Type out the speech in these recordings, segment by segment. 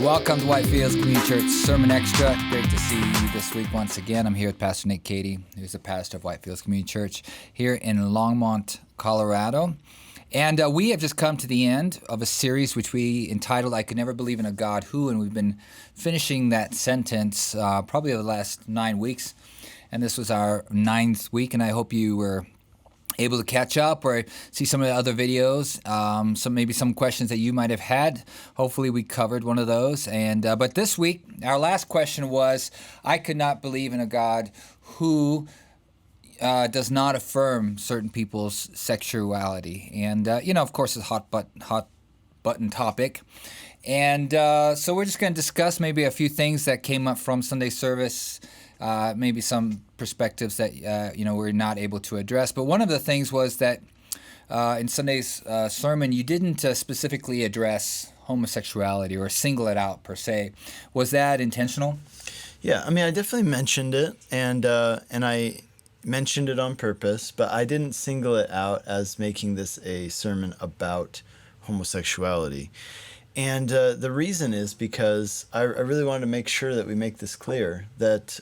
Welcome to Whitefields Community Church Sermon Extra. Great to see you this week once again. I'm here with Pastor Nick Cady, who's the pastor of Whitefields Community Church here in Longmont, Colorado. And we have just come to the end of a series which we entitled, I Could Never Believe in a God Who, and we've been finishing that sentence probably over the last 9 weeks. And this was our 9th week, and I hope you were able to catch up or see some of the other videos, maybe some questions that you might have had. Hopefully we covered one of those. And but this week, our last question was, I could not believe in a God who does not affirm certain people's sexuality. And, of course, it's a hot button topic. And so we're just going to discuss maybe a few things that came up from Sunday service, maybe some perspectives that, we're not able to address. But one of the things was that in Sunday's sermon, you didn't specifically address homosexuality or single it out per se. Was that intentional? Yeah, I mean, I definitely mentioned it, and I mentioned it on purpose, but I didn't single it out as making this a sermon about homosexuality. And the reason is because I really wanted to make sure that we make this clear, that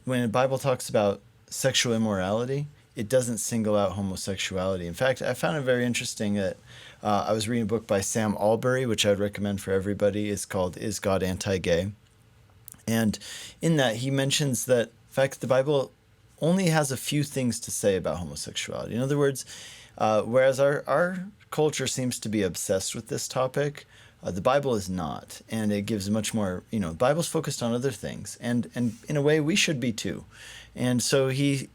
when the Bible talks about sexual immorality, it doesn't single out homosexuality. In fact, I found it very interesting that I was reading a book by Sam Allberry, which I would recommend for everybody. It's called Is God Anti-Gay? And in that, he mentions that, in fact, the Bible only has a few things to say about homosexuality. In other words, whereas our culture seems to be obsessed with this topic, the Bible is not, and it gives much more, the Bible's focused on other things, and in a way we should be too. And so he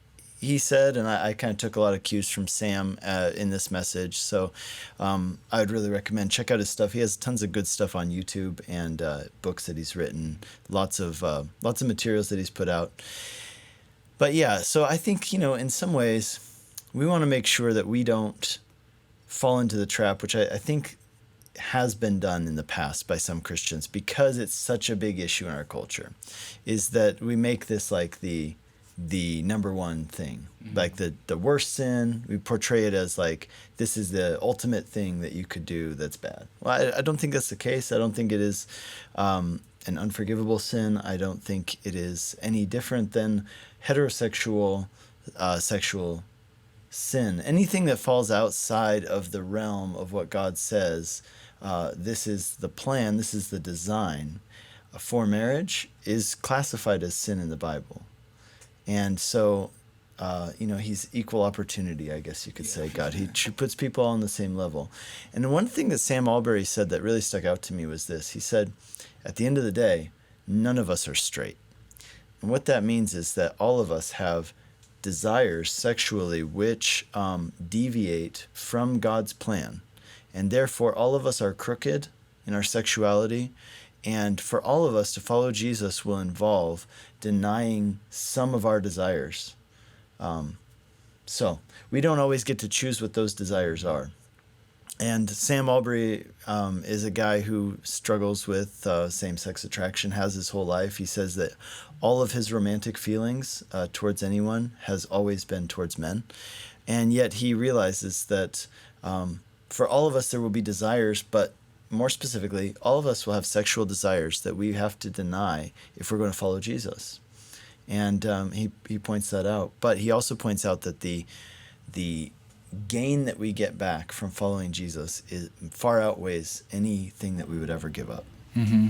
said, and I kind of took a lot of cues from Sam in this message, so I would really recommend, check out his stuff. He has tons of good stuff on YouTube and books that he's written, lots of materials that he's put out. But yeah, so I think, in some ways, we want to make sure that we don't fall into the trap, which I think has been done in the past by some Christians, because it's such a big issue in our culture, is that we make this like the number one thing, like the worst sin. We portray it as like, this is the ultimate thing that you could do that's bad. Well, I don't think that's the case. I don't think it is an unforgivable sin. I don't think it is any different than heterosexual sexual sin. Anything that falls outside of the realm of what God says, this is the plan, this is the design for marriage, is classified as sin in the Bible. And so, he's equal opportunity, I guess you could say, God. He puts people all on the same level. And one thing that Sam Allberry said that really stuck out to me was this. He said, at the end of the day, none of us are straight. And what that means is that all of us have desires sexually which deviate from God's plan. And therefore, all of us are crooked in our sexuality. And for all of us to follow Jesus will involve denying some of our desires. So we don't always get to choose what those desires are. And Sam Allberry is a guy who struggles with same-sex attraction, has his whole life. He says that all of his romantic feelings towards anyone has always been towards men. And yet he realizes that for all of us there will be desires, but more specifically, all of us will have sexual desires that we have to deny if we're going to follow Jesus. And he points that out. But he also points out that the gain that we get back from following Jesus far outweighs anything that we would ever give up. Mm-hmm.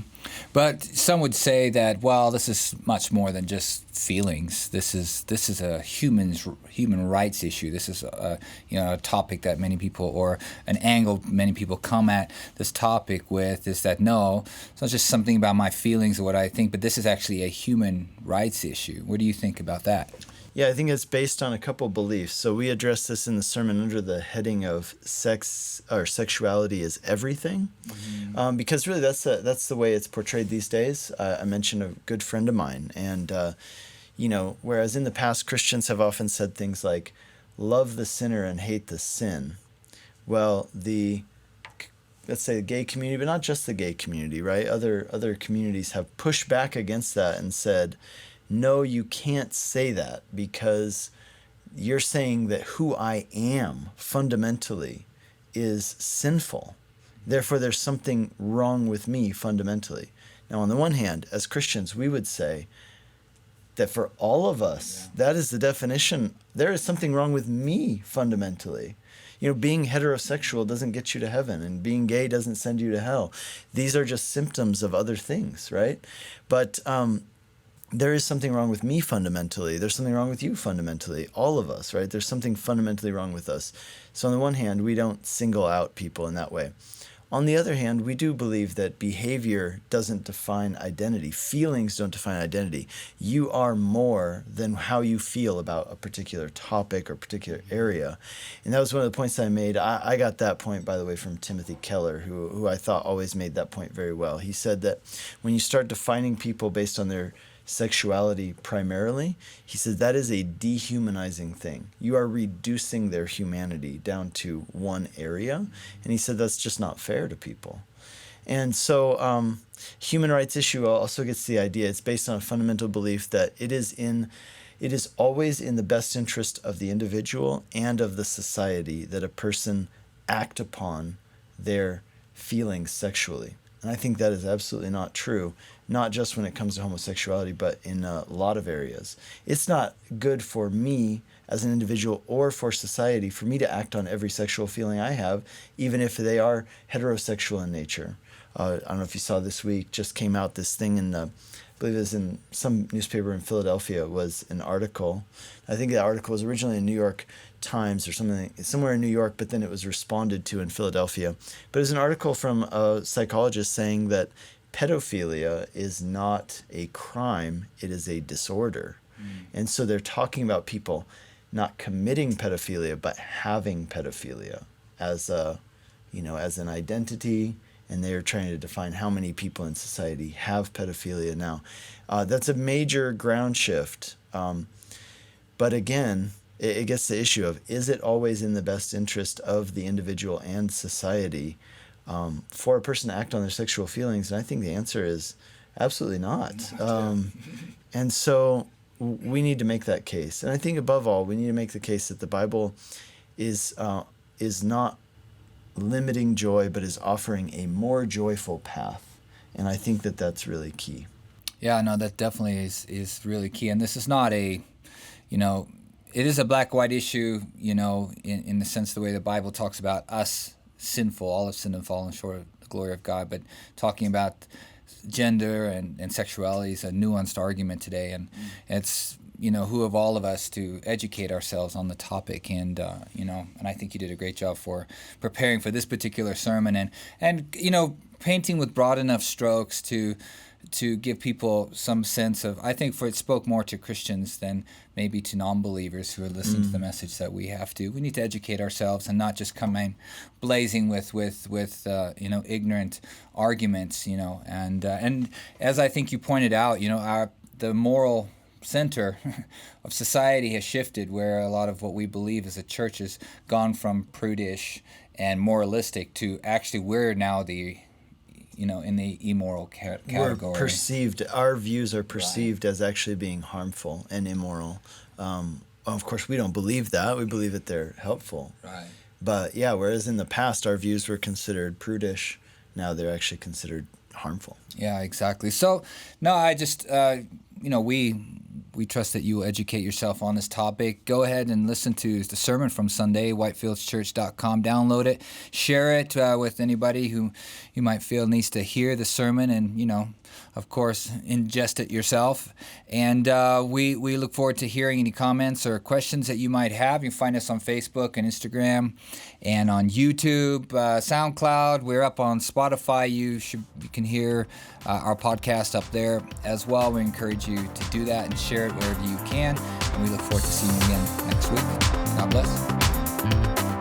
But some would say that, well, this is much more than just feelings. This is a human rights issue. This is a topic that many people, or an angle many people come at this topic with, is that no, it's not just something about my feelings or what I think, but this is actually a human rights issue. What do you think about that? Yeah, I think it's based on a couple beliefs. So we address this in the sermon under the heading of sex or sexuality is everything, because really that's the way it's portrayed these days. I mentioned a good friend of mine, and whereas in the past Christians have often said things like, "Love the sinner and hate the sin." Well, let's say the gay community, but not just the gay community, right? Other communities have pushed back against that and said, no, you can't say that, because you're saying that who I am fundamentally is sinful. Therefore, there's something wrong with me fundamentally. Now, on the one hand, as Christians, we would say that for all of us, that is the definition. There is something wrong with me fundamentally. Being heterosexual doesn't get you to heaven, and being gay doesn't send you to hell. These are just symptoms of other things, right? But there is something wrong with me fundamentally. There's something wrong with you fundamentally. All of us, right? There's something fundamentally wrong with us. So on the one hand, we don't single out people in that way. On the other hand, we do believe that behavior doesn't define identity. Feelings don't define identity. You are more than how you feel about a particular topic or particular area. And that was one of the points I made. I got that point, by the way, from Timothy Keller, who I thought always made that point very well. He said that when you start defining people based on their sexuality primarily, he says that is a dehumanizing thing. You are reducing their humanity down to one area. And he said that's just not fair to people. And so human rights issue also gets the idea. It's based on a fundamental belief that it is always in the best interest of the individual and of the society that a person act upon their feelings sexually. And I think that is absolutely not true, not just when it comes to homosexuality, but in a lot of areas. It's not good for me as an individual or for society for me to act on every sexual feeling I have, even if they are heterosexual in nature. I don't know if you saw this week, just came out this thing I believe it was in some newspaper in Philadelphia, was an article. I think the article was originally in New York Times or something, somewhere in New York, but then it was responded to in Philadelphia. But it was an article from a psychologist saying that pedophilia is not a crime, it is a disorder. And so they're talking about people not committing pedophilia, but having pedophilia as an identity. And they're trying to define how many people in society have pedophilia now. That's a major ground shift. But again, it gets the issue of, is it always in the best interest of the individual and society for a person to act on their sexual feelings? And I think the answer is absolutely not. And so we need to make that case. And I think above all, we need to make the case that the Bible is not limiting joy, but is offering a more joyful path. And I think that that's really key. Yeah, no, that definitely is really key. And this is not it is a black-white issue, in the sense of the way the Bible talks about us sinful, all have sinned and fallen short of the glory of God, but talking about gender and sexuality is a nuanced argument today. And it's, who of all of us to educate ourselves on the topic. And, and I think you did a great job for preparing for this particular sermon and painting with broad enough strokes to give people some sense of, I think it spoke more to Christians than maybe to non-believers who are listening to the message that we have to. We need to educate ourselves and not just come in blazing with ignorant arguments, and as I think you pointed out, the moral center of society has shifted, where a lot of what we believe as a church has gone from prudish and moralistic to actually we're now in the immoral category. Our views are perceived as actually being harmful and immoral. Of course, we don't believe that. We believe that they're helpful. Right. But yeah, whereas in the past our views were considered prudish, now they're actually considered harmful. Yeah, exactly. So, no, I just, we trust that you will educate yourself on this topic. Go ahead and listen to the sermon from Sunday, whitefieldschurch.com. Download it, share it with anybody who you might feel needs to hear the sermon, and, of course, ingest it yourself. And we look forward to hearing any comments or questions that you might have. You can find us on Facebook and Instagram and on YouTube, SoundCloud. We're up on Spotify. You can hear our podcast up there as well. We encourage you to do that and share it wherever you can. And we look forward to seeing you again next week. God bless.